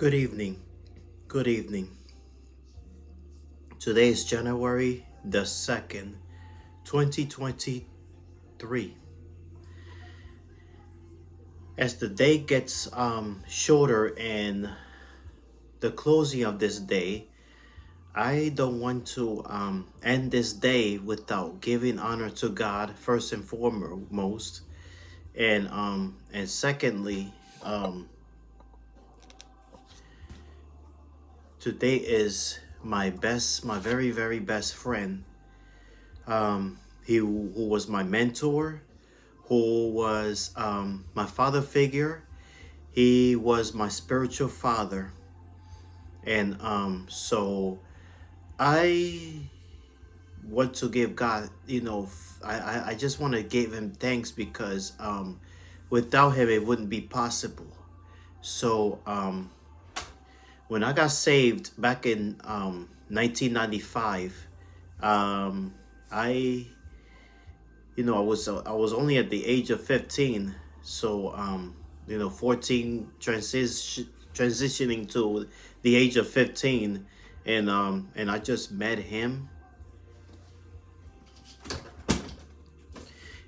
Good evening. Good evening. Today is January the 2nd, 2023. As the day gets shorter and the closing of this day, I don't want to end this day without giving honor to God first and foremost, and secondly, um, today is my very best friend. Who was my mentor, who was my father figure. He was my spiritual father, and so I want to give God. I just want to give him thanks because without him it wouldn't be possible. So when I got saved back in 1995, I I was only at the age of 15, so 14 transitioning to the age of 15, and I just met him,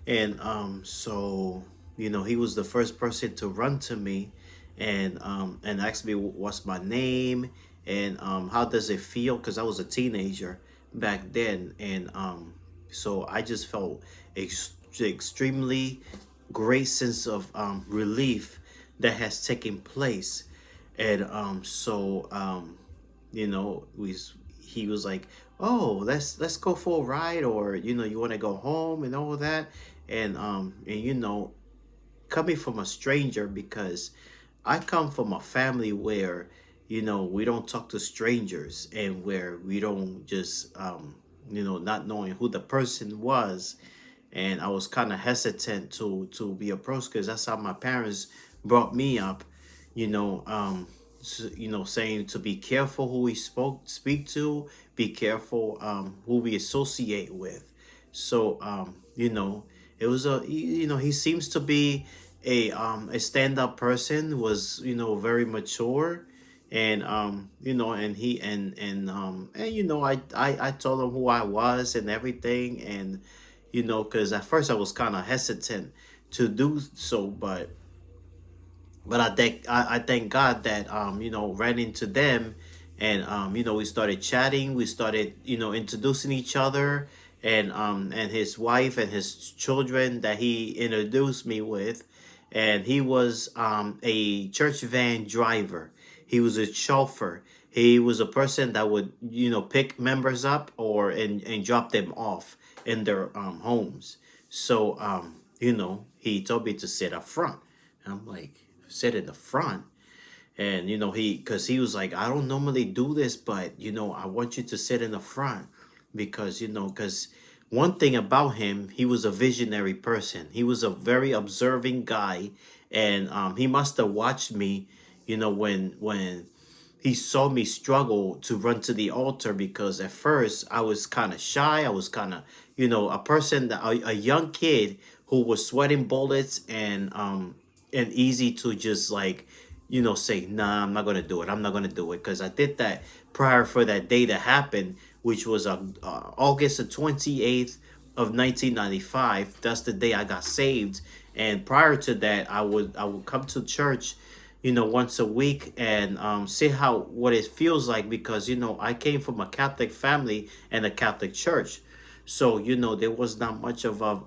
and so he was the first person to run to me, and ask me what's my name, and how does it feel, because I was a teenager back then, and so I just felt extremely great sense of relief that has taken place, and you know we he was like, oh, let's go for a ride, or you want to go home and all that, and coming from a stranger, because I come from a family where we don't talk to strangers, and where we don't just not knowing who the person was, and I was kind of hesitant to be approached, because that's how my parents brought me up, you know um saying to be careful who we speak to, be careful who we associate with. So it was he seems to be a stand-up person, was very mature, and I told him who I was and everything, and because at first I was kind of hesitant to do so, but I thank God that ran into them, and we started chatting, we started introducing each other, and his wife and his children that he introduced me with, and he was a church van driver. He was a chauffeur. He was a person that would pick members up, or and drop them off in their homes. So he told me to sit up front. And I'm like, sit in the front. And because he was like, I don't normally do this, but I want you to sit in the front, because because one thing about him, he was a visionary person. He was a very observing guy, and he must have watched me when he saw me struggle to run to the altar, because at first I was kind of shy. I was kind of, a person that a young kid who was sweating bullets, and easy to just like, say, nah, I'm not gonna do it. I'm not gonna do it, because I did that prior for that day that happened, which was August the 28th of 1995. That's the day I got saved. And prior to that, I would come to church once a week, and see how what it feels like, because I came from a Catholic family and a Catholic church, so there was not much of a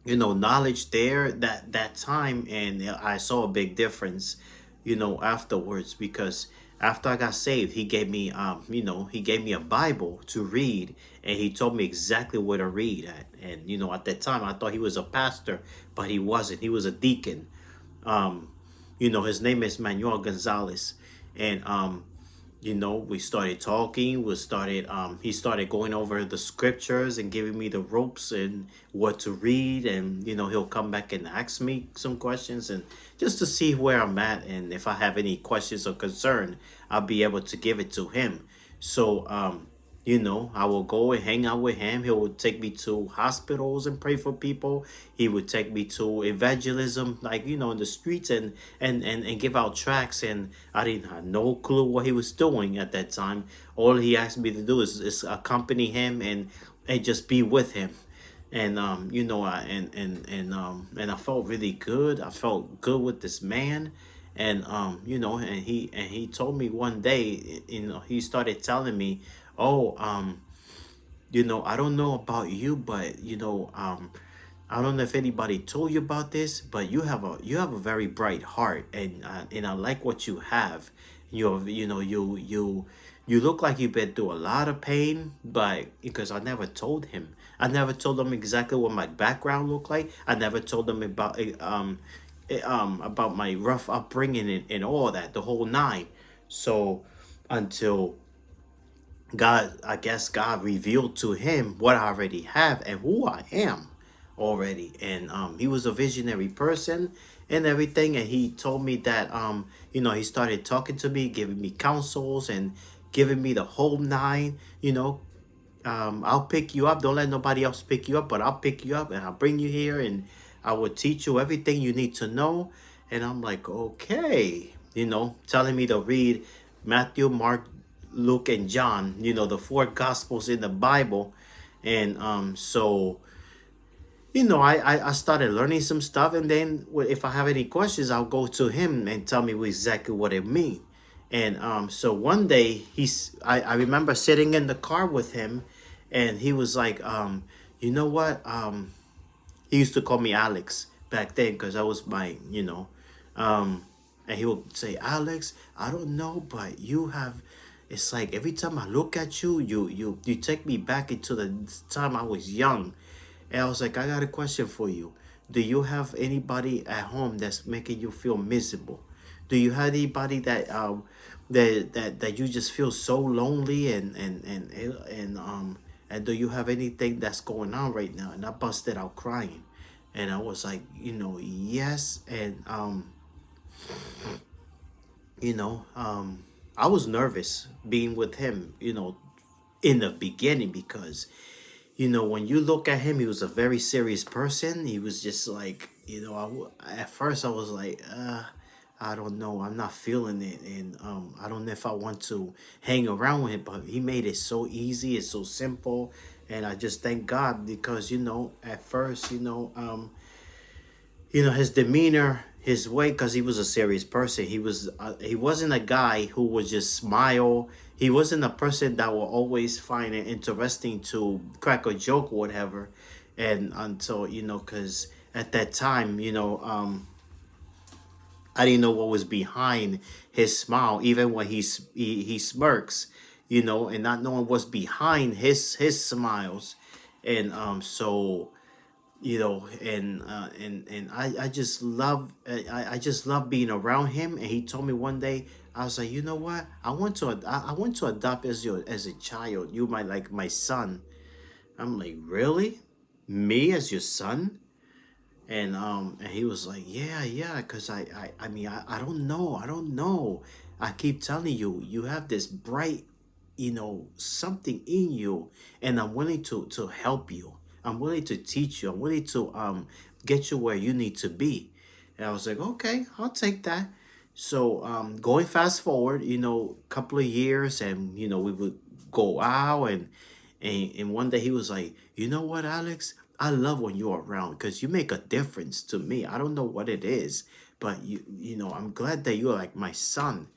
knowledge there that time, and I saw a big difference afterwards, because after I got saved, he gave me he gave me a Bible to read, and he told me exactly where to read at, and at that time I thought he was a pastor, but he wasn't. He was a deacon. His name is Manuel Gonzalez, and we started talking. He started going over the scriptures and giving me the ropes and what to read, and he'll come back and ask me some questions, and just to see where I'm at, and if I have any questions or concern, I'll be able to give it to him. So I will go and hang out with him. He would take me to hospitals and pray for people. He would take me to evangelism, like, in the streets, and give out tracts. And I didn't have no clue what he was doing at that time. All he asked me to do is accompany him and just be with him. And and I felt really good. I felt good with this man. And and he told me one day, he started telling me, oh, I don't know about you, but I don't know if anybody told you about this, but you have a very bright heart, and I like what you have. You look like you've been through a lot of pain, but because I never told him exactly what my background looked like. I never told him about my rough upbringing and all that, the whole nine. So until I guess God revealed to him what I already have and who I am already. And he was a visionary person and everything. And he told me that, he started talking to me, giving me counsels and giving me the whole nine. I'll pick you up. Don't let nobody else pick you up, but I'll pick you up and I'll bring you here and I will teach you everything you need to know. And I'm like, okay, telling me to read Matthew, Mark, Luke, and John, the four gospels in the Bible. And so, I started learning some stuff. And then if I have any questions, I'll go to him and tell me exactly what it means. And so one day I remember sitting in the car with him, and he was like, you know what? He used to call me Alex back then because that was and he would say, Alex, I don't know, but you have. It's like every time I look at you, you take me back into the time I was young. And I was like, I got a question for you. Do you have anybody at home that's making you feel miserable? Do you have anybody that you just feel so lonely and do you have anything that's going on right now? And I busted out crying. And I was like, yes. And you know, I was nervous being with him, in the beginning because when you look at him, he was a very serious person. He was just like, at first I was like, I don't know, I'm not feeling it, and I don't know if I want to hang around with him. But he made it so easy, it's so simple, and I just thank God because at first, his demeanor, his way, because he was a serious person. He wasn't a guy who would just smile. He wasn't a person that will always find it interesting to crack a joke or whatever. And until because at that time, I didn't know what was behind his smile, even when he smirks, and not knowing what's behind his smiles. And so and I just love I just love being around him. And he told me one day, I was like, you know what, I want to adopt as a child. You might like my son. I'm like, really, me as your son? And he was like, yeah, because I mean, I don't know, I keep telling you, you have this bright, something in you, and I'm willing to help you. I'm willing to teach you. I'm willing to get you where you need to be. And I was like, okay, I'll take that. So going fast forward, couple of years, and we would go out, and one day he was like, you know what, Alex, I love when you're around because you make a difference to me. I don't know what it is, but I'm glad that you're like my son,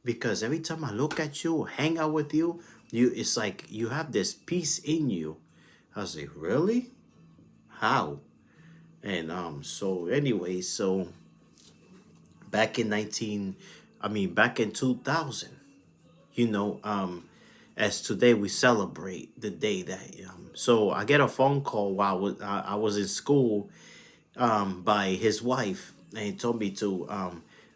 because every time I look at you, hang out with you, it's like you have this peace in you. I was like, really? How? And so anyway, so back in 2000, as today we celebrate the day that so I get a phone call while I was in school, by his wife, and he told me to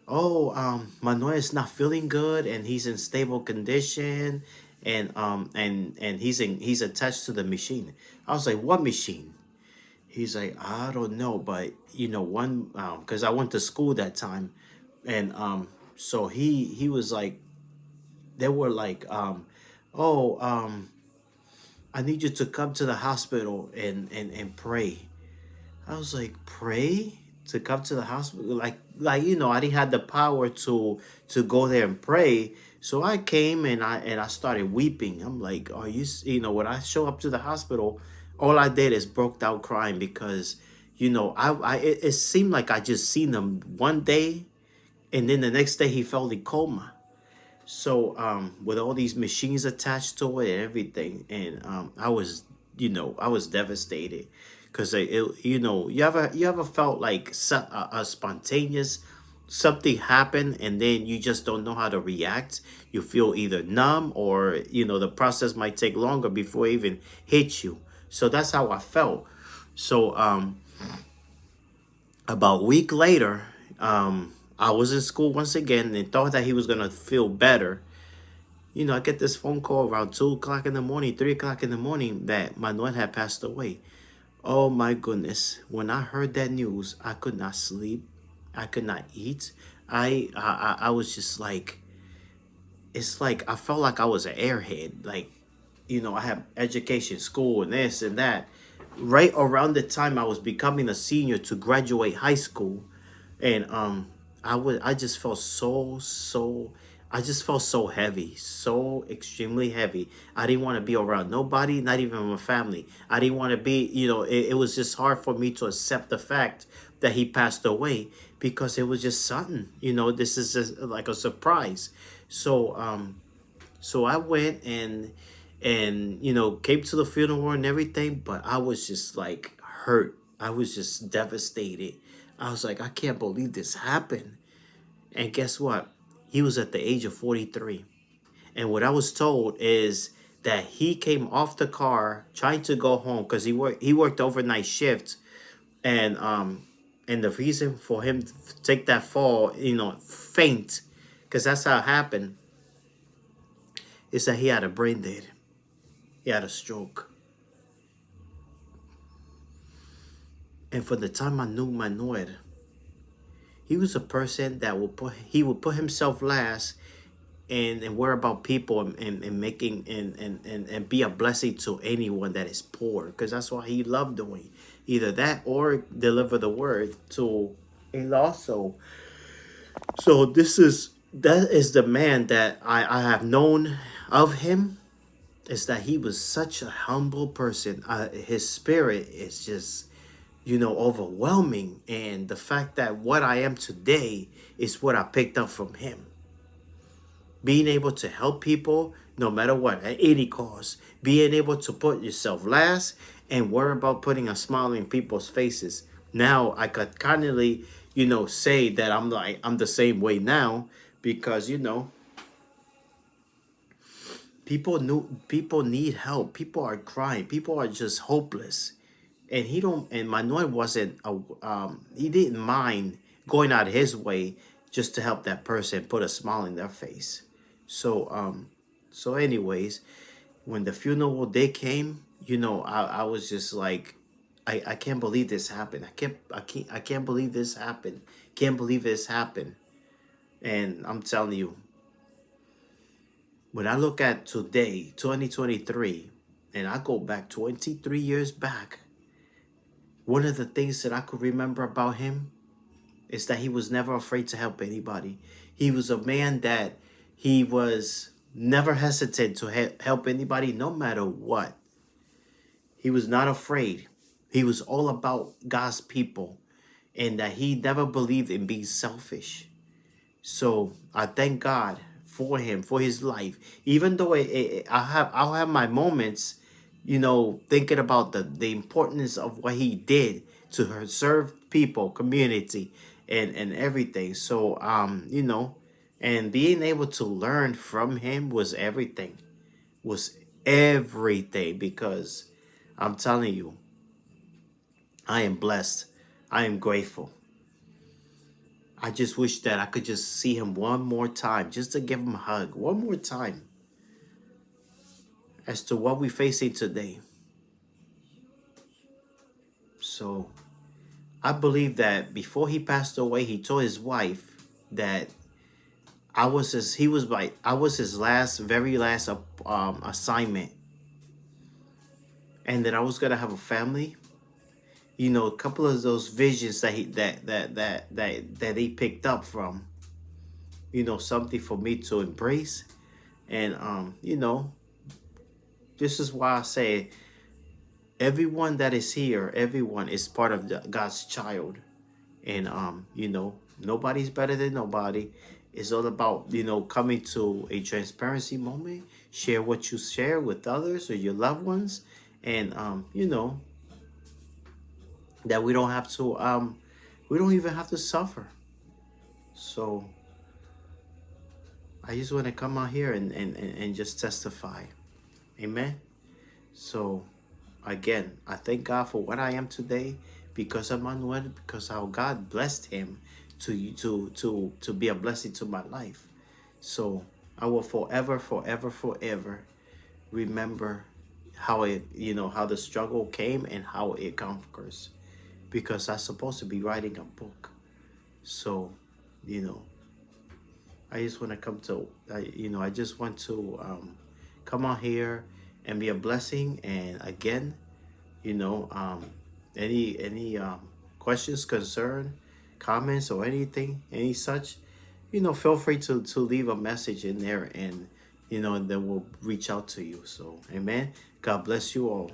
Manuel is not feeling good and he's in stable condition, and he's attached to the machine. I was like, what machine? He's like, I don't know, but one, because I went to school that time. And so he was like, they were like, oh, I need you to come to the hospital and pray. I was like, pray to come to the hospital, like I didn't have the power to go there and pray. So I came and I started weeping. I'm like, are you when I show up to the hospital, all I did is broke out crying because it seemed like I just seen him one day, and then the next day he fell in coma. So with all these machines attached to it and everything, and I was devastated because you ever felt like a spontaneous something happened and then you just don't know how to react. You feel either numb or the process might take longer before it even hit you. So that's how I felt. So about a week later, I was in school once again and thought that he was gonna feel better. I get this phone call around 2 o'clock in the morning, 3 o'clock in the morning that Manuel had passed away. Oh my goodness. When I heard that news, I could not sleep. I could not eat. I was just like, it's like I felt like I was an airhead. Like, I have education, school, and this and that. Right around the time I was becoming a senior to graduate high school, and I just felt I just felt so heavy, so extremely heavy. I didn't want to be around nobody, not even my family. I didn't want to be, it was just hard for me to accept the fact that he passed away because it was just sudden. This is just like a surprise. So I went and came to the funeral and everything, but I was just like hurt. I was just devastated. I was like, I can't believe this happened. And guess what? He was at the age of 43. And what I was told is that he came off the car trying to go home because he worked overnight shift, and the reason for him to take that fall, faint, because that's how it happened, is that he had a brain dead. He had a stroke. And for the time I knew Manuel, he was a person that would put himself last and worry about people and making and be a blessing to anyone that is poor, because that's what he loved doing, either that or deliver the word to a lost soul. So that is the man that I have known of him, is that he was such a humble person. His spirit is just overwhelming, and the fact that what I am today is what I picked up from him. Being able to help people no matter what, at any cost. Being able to put yourself last and worry about putting a smile in people's faces. Now I could kindly, say that I'm the same way now, because people need help. People are crying. People are just hopeless. And Manuel wasn't he didn't mind going out of his way just to help that person put a smile in their face. So anyways, when the funeral day came, I was just like, I can't believe this happened. I can't believe this happened. Can't believe this happened. And I'm telling you, when I look at today, 2023, and I go back 23 years back, one of the things that I could remember about him is that he was never afraid to help anybody. He was a man that he was never hesitant to help anybody no matter what. He was not afraid. He was all about God's people, and that he never believed in being selfish. So I thank God for him, for his life. Even though I'll have my moments, thinking about the importance of what he did to serve people, community, and everything. So and being able to learn from him was everything, because I'm telling you, I am blessed. I am grateful. I just wish that I could just see him one more time, just to give him a hug one more time. As to what we're facing today. So I believe that before he passed away, he told his wife that I was his very last assignment. and that I was gonna have a family. You know, a couple of those visions that he picked up from, you know, something for me to embrace. And you know, this is why I say everyone that is here, everyone is part of God's child. And you know, nobody's better than nobody. It's all about, you know, coming to a transparency moment, share what you share with others or your loved ones. And you know, that we don't even have to suffer. So I just want to come out here and just testify. Amen. So again, I thank God for what I am today because of Manuel, because how God blessed him to be a blessing to my life. So I will forever, forever, forever remember how it, you know, how the struggle came and how it conquers. Because I'm supposed to be writing a book. So, you know, I just want to come to, you know, I just want to come out here and be a blessing. And again, you know, any questions, concern, comments, or anything, any such, you know, feel free to leave a message in there, and you know, and then we'll reach out to you. So, amen. God bless you all.